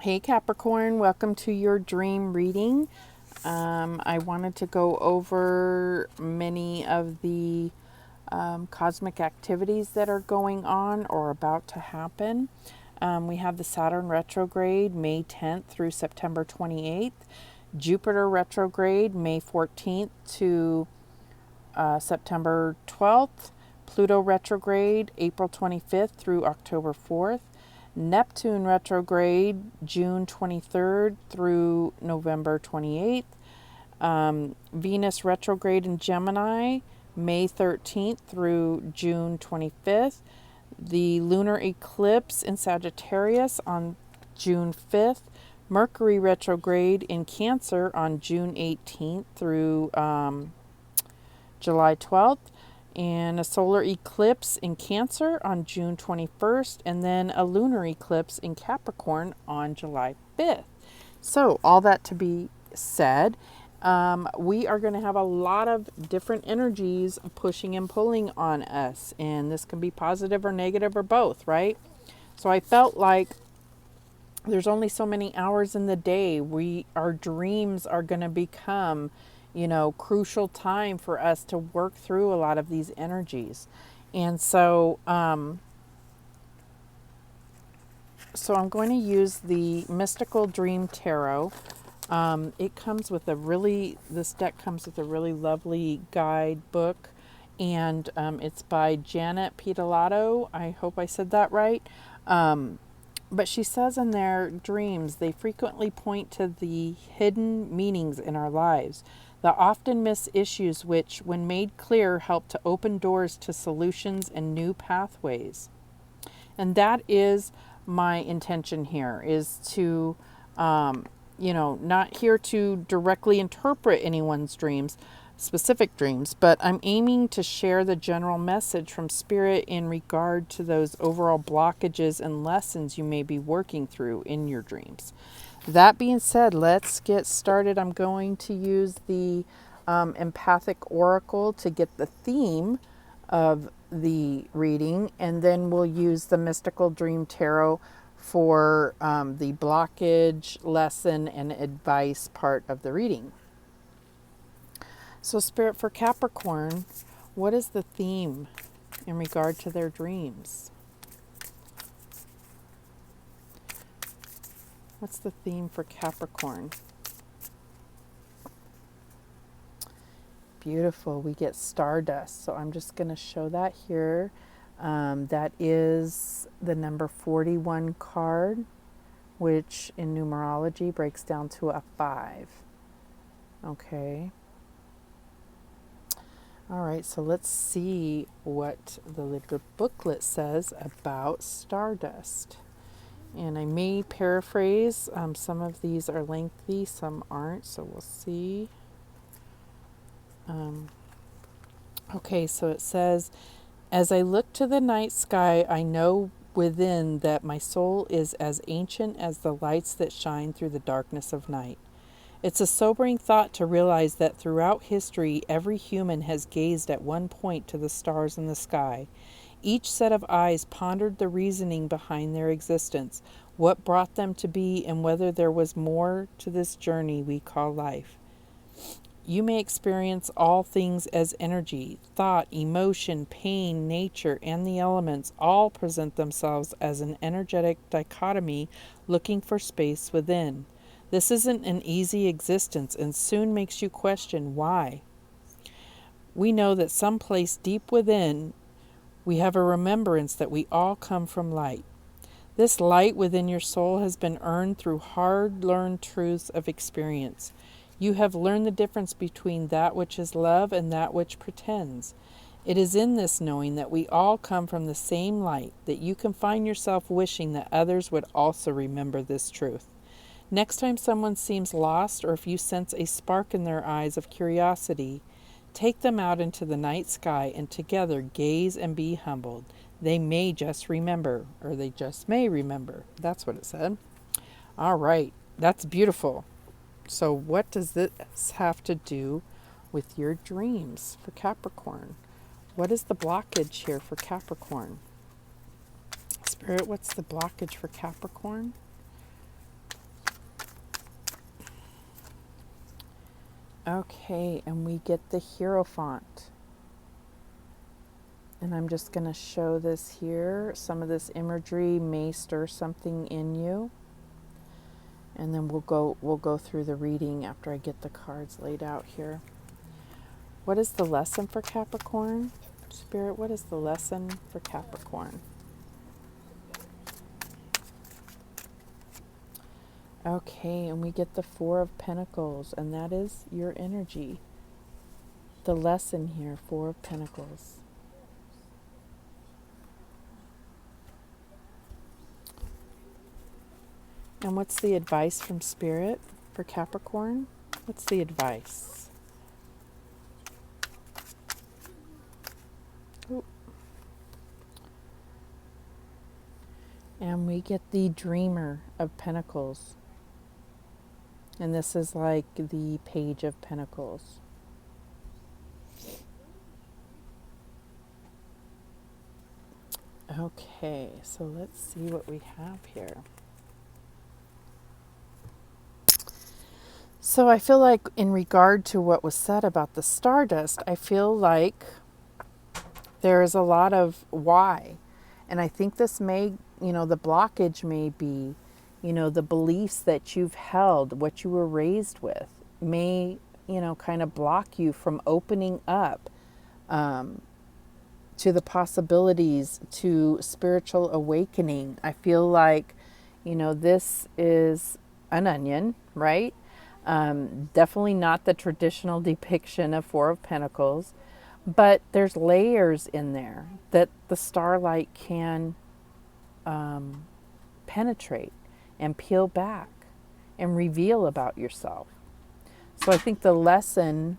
Hey Capricorn, welcome to your dream reading. I wanted to go over many of the cosmic activities that are going on or about to happen. We have the Saturn retrograde May 10th through September 28th, Jupiter retrograde May 14th to September 12th, Pluto retrograde April 25th through October 4th, Neptune retrograde June 23rd through November 28th, Venus retrograde in Gemini May 13th through June 25th, the lunar eclipse in Sagittarius on June 5th, Mercury retrograde in Cancer on June 18th through July 12th, and a solar eclipse in Cancer on June 21st, and then a lunar eclipse in Capricorn on July 5th. So, all that to be said, we are going to have a lot of different energies pushing and pulling on us, and this can be positive or negative or both, right? So, I felt like there's only so many hours in the day. Our dreams are going to become, crucial time for us to work through a lot of these energies. And so I'm going to use the Mystical Dream Tarot. This deck comes with a really lovely guidebook, and it's by Janet Pidolato. I hope I said that right. But she says in their dreams, they frequently point to the hidden meanings in our lives, the often missed issues which, when made clear, help to open doors to solutions and new pathways. And that is my intention here, is to, not here to directly interpret anyone's dreams, specific dreams, but I'm aiming to share the general message from Spirit in regard to those overall blockages and lessons you may be working through in your dreams. That being said, let's get started. I'm going to use the empathic oracle to get the theme of the reading, and then we'll use the mystical dream tarot for the blockage, lesson, and advice part of the reading. So, Spirit, for Capricorn, what is the theme in regard to their dreams? What's the theme for Capricorn? Beautiful. We get Stardust. So I'm just going to show that here. That is the number 41 card, which in numerology breaks down to a 5. Okay. All right, so let's see what the little booklet says about Stardust. And I may paraphrase. Some of these are lengthy, some aren't, so we'll see. Okay, so it says, as I look to the night sky, I know within that my soul is as ancient as the lights that shine through the darkness of night. It's a sobering thought to realize that throughout history, every human has gazed at one point to the stars in the sky. Each set of eyes pondered the reasoning behind their existence, what brought them to be, and whether there was more to this journey we call life. You may experience all things as energy, thought, emotion, pain, nature, and the elements all present themselves as an energetic dichotomy looking for space within. This isn't an easy existence and soon makes you question why. We know that someplace deep within, we have a remembrance that we all come from light. This light within your soul has been earned through hard-learned truths of experience. You have learned the difference between that which is love and that which pretends. It is in this knowing that we all come from the same light that you can find yourself wishing that others would also remember this truth. Next time someone seems lost, or if you sense a spark in their eyes of curiosity, take them out into the night sky and together gaze and be humbled. They may just remember, or they just may remember. That's what it said. All right, that's beautiful. So what does this have to do with your dreams for Capricorn? What is the blockage here for Capricorn? Spirit, what's the blockage for Capricorn? Okay, and we get the Hierophant. And I'm just going to show this here. Some of this imagery may stir something in you. And then we'll go through the reading after I get the cards laid out here. What is the lesson for Capricorn? Spirit, what is the lesson for Capricorn? Okay, and we get the Four of Pentacles, and that is your energy. The lesson here, Four of Pentacles. And what's the advice from Spirit for Capricorn? What's the advice? Ooh. And we get the Dreamer of Pentacles. And this is like the Page of Pentacles. Okay, so let's see what we have here. So I feel like in regard to what was said about the Stardust, I feel like there is a lot of why. And I think this may, the blockage may be, the beliefs that you've held, what you were raised with, may, kind of block you from opening up to the possibilities, to spiritual awakening. I feel like, this is an onion, right? Definitely not the traditional depiction of Four of Pentacles, but there's layers in there that the starlight can penetrate and peel back and reveal about yourself. So I think the lesson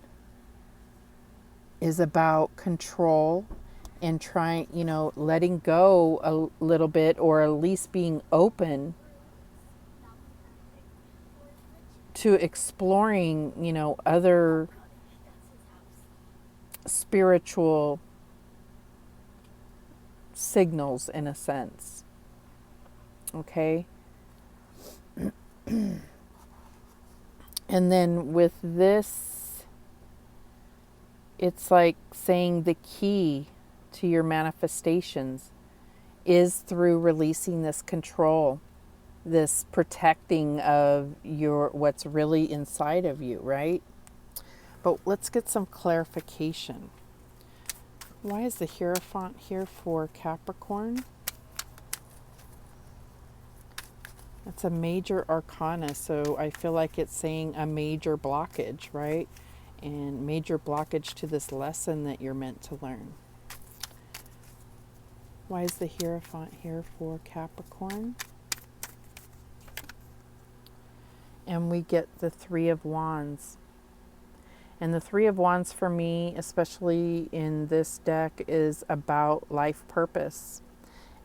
is about control and trying, letting go a little bit, or at least being open to exploring, other spiritual signals in a sense. Okay? And then with this, it's like saying the key to your manifestations is through releasing this control, this protecting of your what's really inside of you, right? But let's get some clarification. Why is the Hierophant here for Capricorn? That's a major arcana, so I feel like it's saying a major blockage, right? And major blockage to this lesson that you're meant to learn. Why is the Hierophant here for Capricorn? And we get the Three of Wands. And the Three of Wands for me, especially in this deck, is about life purpose.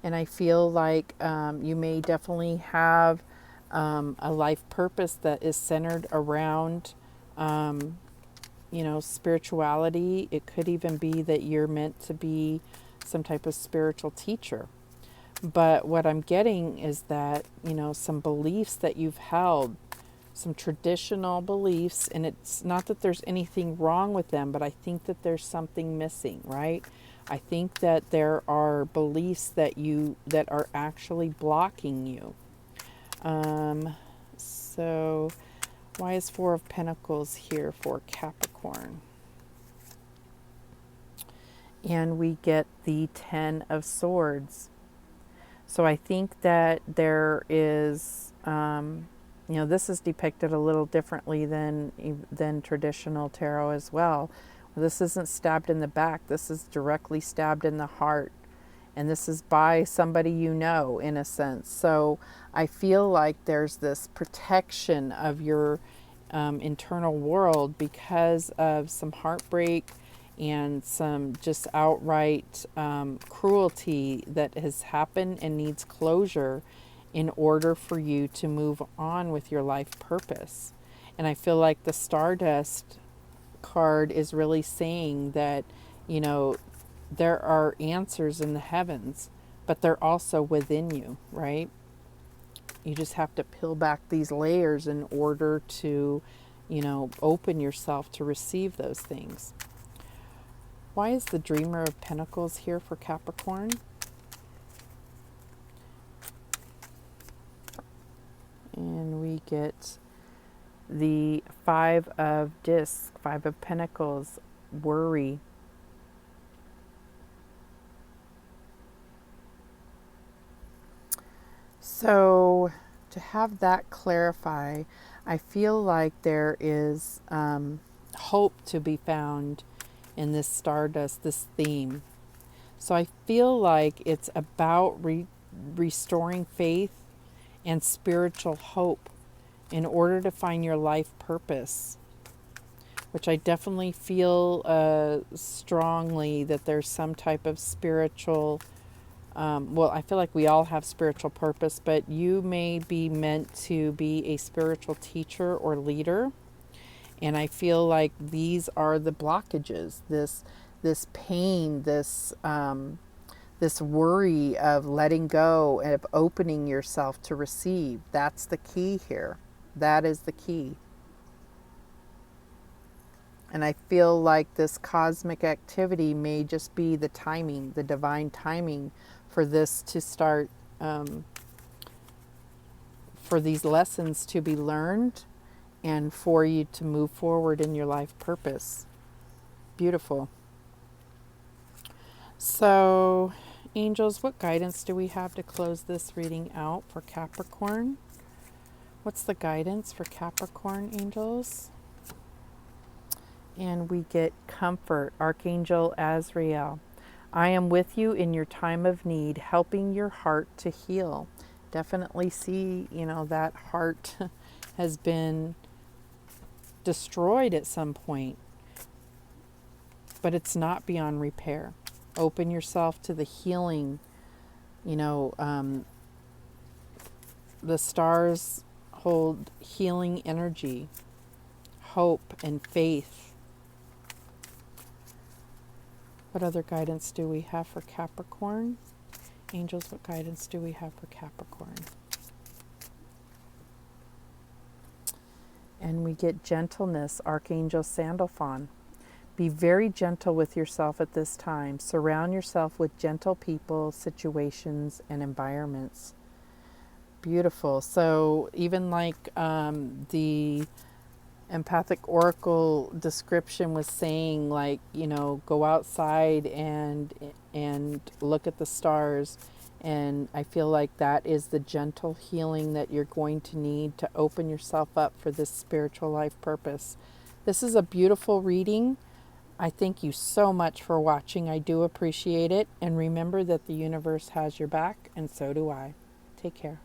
And I feel like you may definitely have a life purpose that is centered around, spirituality. It could even be that you're meant to be some type of spiritual teacher. But what I'm getting is that, some beliefs that you've held, some traditional beliefs, and it's not that there's anything wrong with them, but I think that there's something missing, right? I think that there are beliefs that are actually blocking you. So why is Four of Pentacles here for Capricorn? And we get the Ten of Swords. So I think that there is, this is depicted a little differently than traditional tarot as well. This isn't stabbed in the back. This is directly stabbed in the heart. And this is by somebody in a sense. So I feel like there's this protection of your internal world because of some heartbreak and some just outright cruelty that has happened and needs closure in order for you to move on with your life purpose. And I feel like the Stardust card is really saying that, there are answers in the heavens, but they're also within you, right? You just have to peel back these layers in order to, open yourself to receive those things. Why is the Dreamer of Pentacles here for Capricorn? And we get the Five of Discs, Five of Pentacles, worry. So to have that clarify, I feel like there is hope to be found in this Stardust, this theme. So I feel like it's about restoring faith and spiritual hope in order to find your life purpose, which I definitely feel strongly that there's some type of spiritual, well, I feel like we all have spiritual purpose, but you may be meant to be a spiritual teacher or leader. And I feel like these are the blockages, this pain, this worry of letting go and of opening yourself to receive. That's the key here. That is the key. And I feel like this cosmic activity may just be the timing, the divine timing for this to start, for these lessons to be learned and for you to move forward in your life purpose. Beautiful. So, angels, what guidance do we have to close this reading out for Capricorn? What's the guidance for Capricorn, angels? And we get comfort, Archangel Azrael. I am with you in your time of need, helping your heart to heal. Definitely see, that heart has been destroyed at some point, but it's not beyond repair. Open yourself to the healing. The stars hold healing energy, hope, and faith. What other guidance do we have for Capricorn? Angels, what guidance do we have for Capricorn? And we get gentleness, Archangel Sandalphon. Be very gentle with yourself at this time. Surround yourself with gentle people, situations, and environments. Beautiful. So even like the empathic oracle description was saying, like, go outside and look at the stars. And I feel like that is the gentle healing that you're going to need to open yourself up for this spiritual life purpose. This is a beautiful reading. I thank you so much for watching. I do appreciate it. And remember that the universe has your back, and so do I. Take care.